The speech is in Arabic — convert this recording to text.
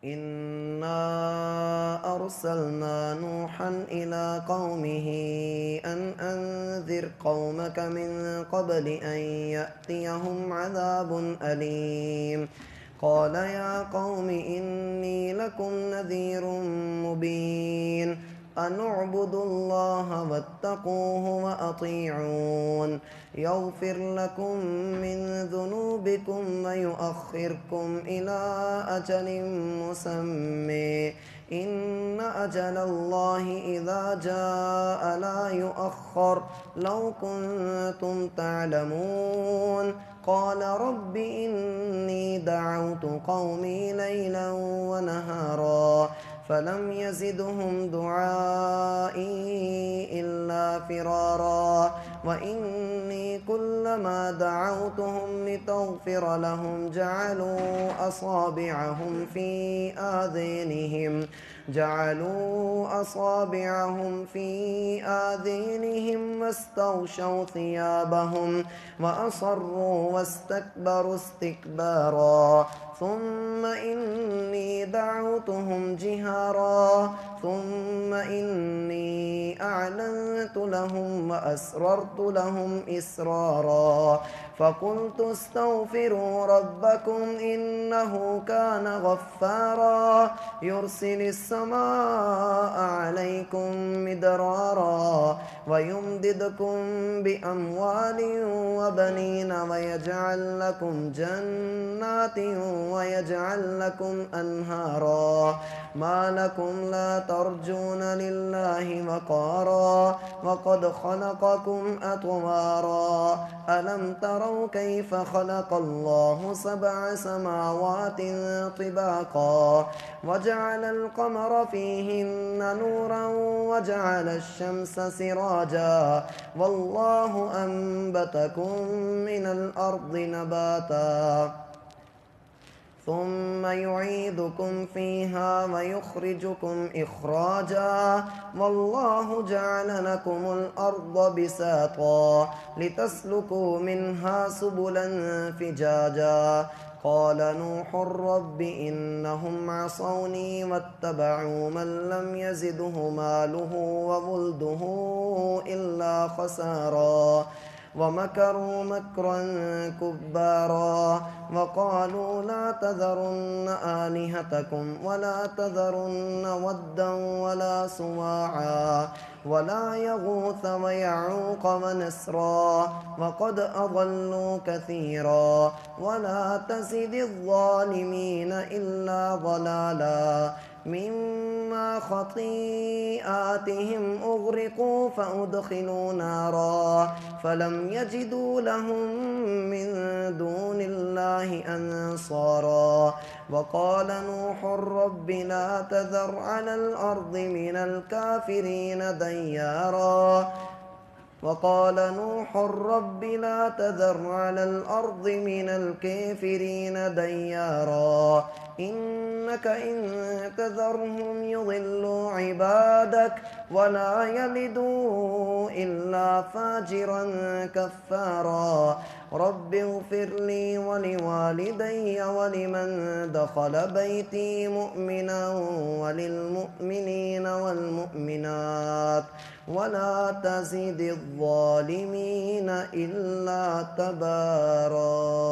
إنا أرسلنا نوحا إلى قومه أن أنذر قومك من قبل أن يأتيهم عذاب أليم قال يا قوم إني لكم نذير مبين أن اعبدوا الله واتقوه وأطيعون يغفر لكم من ذنوبكم ويؤخركم إلى أجل مسمى إن أجل الله إذا جاء لا يؤخر لو كنتم تعلمون قال رب إني دعوت قومي ليلا ونهارا فلم يزدهم دعائي إلا فرارا وإني كلما دعوتهم لتغفر لهم جعلوا أصابعهم في آذينهم واستغشوا ثيابهم وأصروا واستكبروا استكبارا ثم إني دعوتهم جهارا ثم إني أعلنت لهم وأسررت لهم إسرارا فقلت استغفروا ربكم إنه كان غفارا يرسل السماء عليكم مدرارا ويمددكم بأموال وبنين ويجعل لكم جنات ويجعل لكم أنهارا ما لكم لا ترجون لله وقارا وقد خلقكم أطوارا ألم تروا كيف خلق الله 7 سماوات طباقا وجعل القمر فيهن نورا وجعل الشمس سراجا والله أنبتكم من الأرض نباتا ثم يعيدكم فيها ويخرجكم إخراجا والله جعل لكم الأرض بساطا لتسلكوا منها سبلا فجاجا قال نوح رب إنهم عصوني واتبعوا من لم يزده ماله وولده إلا خسارا ومكروا مكرا كبارا وقالوا لا تذرن آلهتكم ولا تذرن ودا ولا سواعا ولا يغوث ويعوق ونسرا وقد أضلوا كثيرا ولا تزد الظالمين إلا ضلالا مما خطيئاتهم أغرقوا فأدخلوا نارا فلم يجدوا لهم من دون الله أنصارا وقال نوح رب لا تذر على الأرض من الكافرين ديارا وقال نوح رب لا تذر على الأرض من الكافرين ديارا إنك إن تذرهم يضلوا عبادك ولا يلدوا إلا فاجرا كفارا رب اغفر لي ولوالدي ولمن دخل بيتي مؤمنا وللمؤمنين والمؤمنات ولا تزد الظالمين إلا تبارا.